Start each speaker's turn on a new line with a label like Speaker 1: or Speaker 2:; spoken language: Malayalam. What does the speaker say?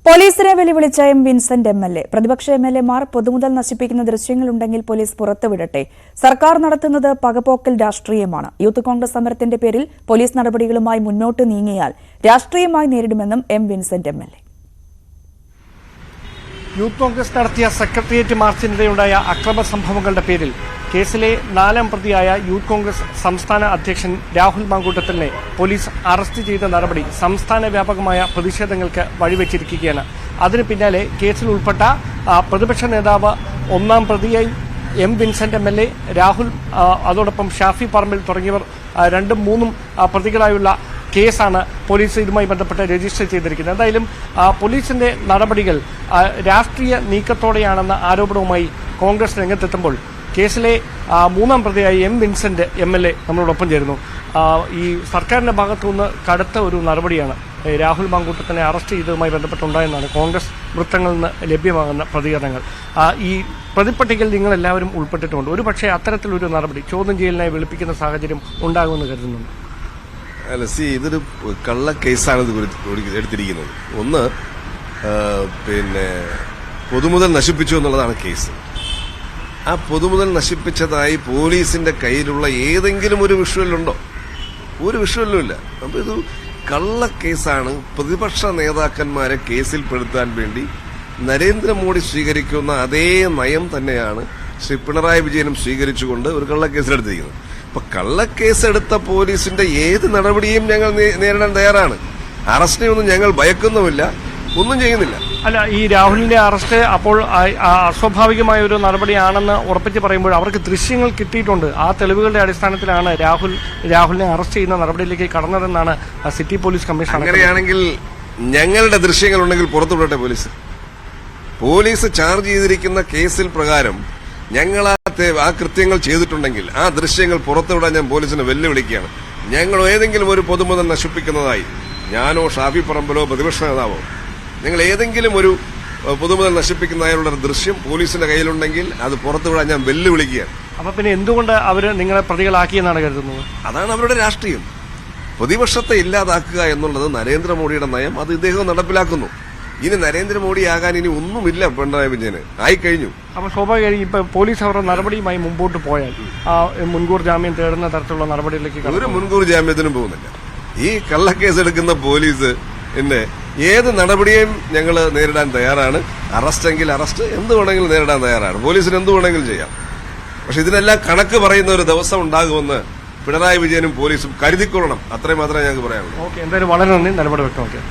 Speaker 1: പോലീസിനെ വെല്ലുവിളിച്ച എം വിൻസെന്റ് എം.എൽ.എ. പ്രതിപക്ഷ എം.എൽ.എമാർ പൊതുമുതൽ നശിപ്പിക്കുന്ന ദൃശ്യങ്ങളുണ്ടെങ്കിൽ പോലീസ് പുറത്തുവിടട്ടെ. സർക്കാർ നടത്തുന്നത് പകപോക്കൽ രാഷ്ട്രീയമാണ്. യൂത്ത് കോൺഗ്രസ് സമരത്തിന്റെ പേരിൽ പോലീസ് നടപടികളുമായി മുന്നോട്ട് നീങ്ങിയാൽ രാഷ്ട്രീയമായി നേരിടുമെന്നും M Vincent MLA.
Speaker 2: Youth Congress നടത്തിയ സെക്രട്ടേറിയറ്റ് മാർച്ചിനിടെയുണ്ടായ അക്രമ സംഭവങ്ങളുടെ പേരിൽ കേസിലെ 4ാം പ്രതിയായ യൂത്ത് കോൺഗ്രസ് സംസ്ഥാന അധ്യക്ഷൻ രാഹുൽ മാങ്കൂട്ടത്തിലിനെ പോലീസ് അറസ്റ്റ് ചെയ്ത നടപടി സംസ്ഥാന വ്യാപകമായ പ്രതിഷേധങ്ങൾക്ക് വഴിവെച്ചിരിക്കുകയാണ്. അതിന് പിന്നാലെ കേസിൽ ഉൾപ്പെട്ട പ്രതിപക്ഷ നേതാവ് 1ാം പ്രതിയായി എം വിൻസെന്റ് എം.എൽ.എ, രാഹുൽ, അതോടൊപ്പം ഷാഫി പറമ്പിൽ തുടങ്ങിയവർ 2ഉം 3ഉം പ്രതികളായുള്ള കേസാണ് പോലീസ് ഇതുമായി ബന്ധപ്പെട്ട് രജിസ്റ്റർ ചെയ്തിരിക്കുന്നത്. എന്തായാലും പോലീസിന്റെ നടപടികൾ രാഷ്ട്രീയ നീക്കത്തോടെയാണെന്ന ആരോപണവുമായി കോൺഗ്രസ് രംഗത്തെത്തുമ്പോൾ കേസിലെ 3ാം പ്രതിയായ എം വിൻസെന്റ് എം.എൽ.എ നമ്മളോടൊപ്പം ചേരുന്നു. ഈ സർക്കാരിന്റെ ഭാഗത്തുനിന്ന് കടുത്ത ഒരു നടപടിയാണ് രാഹുൽ മാങ്കൂട്ടത്തിനെ അറസ്റ്റ് ചെയ്തതുമായി ബന്ധപ്പെട്ടുണ്ടായെന്നാണ് കോൺഗ്രസ് വൃത്തങ്ങളിൽ നിന്ന് ലഭ്യമാകുന്ന പ്രതികരണങ്ങൾ. ഈ പ്രതിപ്പട്ടികയിൽ നിങ്ങളെല്ലാവരും ഉൾപ്പെട്ടിട്ടുണ്ട്. ഒരുപക്ഷെ അത്തരത്തിലൊരു നടപടി ചോദ്യം ചെയ്യലിനായി വിളിപ്പിക്കുന്ന സാഹചര്യം ഉണ്ടാകുമെന്ന് കരുതുന്നുണ്ട്.
Speaker 3: അല്ല, ഇതൊരു കള്ള കേസാണ് ഇത് എടുത്തിരിക്കുന്നത്. ഒന്ന്, പൊതുമുതൽ നശിപ്പിച്ചു എന്നുള്ളതാണ് കേസ്. ആ പൊതുമുതൽ നശിപ്പിച്ചതായി പോലീസിന്റെ കയ്യിലുള്ള ഏതെങ്കിലും ഒരു വിഷ്വലുണ്ടോ? ഒരു വിഷ്വലുമില്ല. അപ്പൊ ഇത് കള്ള കേസാണ്. പ്രതിപക്ഷ നേതാക്കന്മാരെ കേസിൽപ്പെടുത്താൻ വേണ്ടി നരേന്ദ്രമോദി സ്വീകരിക്കുന്ന അതേ നയം തന്നെയാണ് ശ്രീ പിണറായി വിജയനും സ്വീകരിച്ചുകൊണ്ട് ഒരു കള്ളക്കേസിലെടുത്തിരിക്കുന്നത്. അപ്പൊ കള്ളക്കേസെടുത്ത പോലീസിന്റെ ഏത് നടപടിയും ഞങ്ങൾ നേരിടാൻ തയ്യാറാണ്. അറസ്റ്റിനെ ഒന്നും ഞങ്ങൾ ഭയക്കുന്നുമില്ല, ഒന്നും ചെയ്യുന്നില്ല.
Speaker 2: അല്ല, ഈ രാഹുലിന്റെ അറസ്റ്റ് അപ്പോൾ അസ്വാഭാവികമായ ഒരു നടപടിയാണെന്ന് ഉറപ്പിച്ച് പറയുമ്പോൾ അവർക്ക് ദൃശ്യങ്ങൾ കിട്ടിയിട്ടുണ്ട്. ആ തെളിവുകളുടെ അടിസ്ഥാനത്തിലാണ് രാഹുലിനെ അറസ്റ്റ് ചെയ്യുന്ന നടപടിയിലേക്ക് കടന്നതെന്നാണ് സിറ്റി പോലീസ് കമ്മീഷൻ.
Speaker 3: അങ്ങനെയാണെങ്കിൽ ഞങ്ങളുടെ ദൃശ്യങ്ങൾ ഉണ്ടെങ്കിൽ പുറത്തുവിടട്ടെ പോലീസ് ചാർജ് ചെയ്തിരിക്കുന്ന കേസിൽ പ്രകാരം ഞങ്ങൾ ആ കൃത്യങ്ങൾ ചെയ്തിട്ടുണ്ടെങ്കിൽ ആ ദൃശ്യങ്ങൾ പുറത്തുവിടാൻ ഞാൻ പോലീസിനെ വെല്ലുവിളിക്കുകയാണ്. ഞങ്ങൾ ഏതെങ്കിലും ഒരു പൊതുമുതൽ നശിപ്പിക്കുന്നതായി ഞാനോ ഷാഫി പറമ്പിലോ പ്രതിപക്ഷ നേതാവോ നിങ്ങൾ ഏതെങ്കിലും ഒരു പൊതുമുതൽ നശിപ്പിക്കുന്നതായുള്ള ദൃശ്യം പോലീസിന്റെ കയ്യിലുണ്ടെങ്കിൽ അത് പുറത്തുവിടാൻ ഞാൻ വെല്ലുവിളിക്കുകയാണ്.
Speaker 2: അപ്പൊ പിന്നെ എന്തുകൊണ്ട് അവർ നിങ്ങളെ പ്രതികളാക്കിയെന്നാണ് കരുതുന്നത്?
Speaker 3: അതാണ് അവരുടെ രാഷ്ട്രീയം. പ്രതിപക്ഷത്തെ ഇല്ലാതാക്കുക എന്നുള്ളത് നരേന്ദ്രമോദിയുടെ നയം. അത് ഇദ്ദേഹം നടപ്പിലാക്കുന്നു. ഇനി നരേന്ദ്രമോദി ആകാൻ ഇനി ഒന്നുമില്ല പിണറായി വിജയന്, ആയിക്കഴിഞ്ഞു.
Speaker 2: അപ്പൊ സ്വാഭാവികമായി ഇപ്പൊ പോലീസ് അവരുടെ നടപടിയുമായി മുമ്പോട്ട് പോയാൽ മുൻകൂർ ജാമ്യം തേടുന്ന തരത്തിലുള്ള നടപടിയിലേക്ക്
Speaker 3: ഒരു മുൻകൂർ ജാമ്യത്തിനും പോകുന്നില്ല. ഈ കള്ളക്കേസ് എടുക്കുന്ന പോലീസ് ഏത് നടപടിയും ഞങ്ങൾ നേരിടാൻ തയ്യാറാണ്. അറസ്റ്റെങ്കിൽ അറസ്റ്റ്, എന്ത് വേണമെങ്കിലും നേരിടാൻ തയ്യാറാണ്. പോലീസിന് എന്ത് വേണമെങ്കിലും ചെയ്യാം. പക്ഷെ ഇതിനെല്ലാം കണക്ക് പറയുന്ന ഒരു ദിവസം ഉണ്ടാകുമെന്ന് പിണറായി വിജയനും പോലീസും കരുതിക്കൊള്ളണം. അത്രയും മാത്രമേ ഞങ്ങൾക്ക് പറയാനുള്ളൂ.
Speaker 2: ഓക്കെ, എന്തായാലും വളരെ നന്ദി. നിലപാട് വ്യക്തമാക്കിയത്.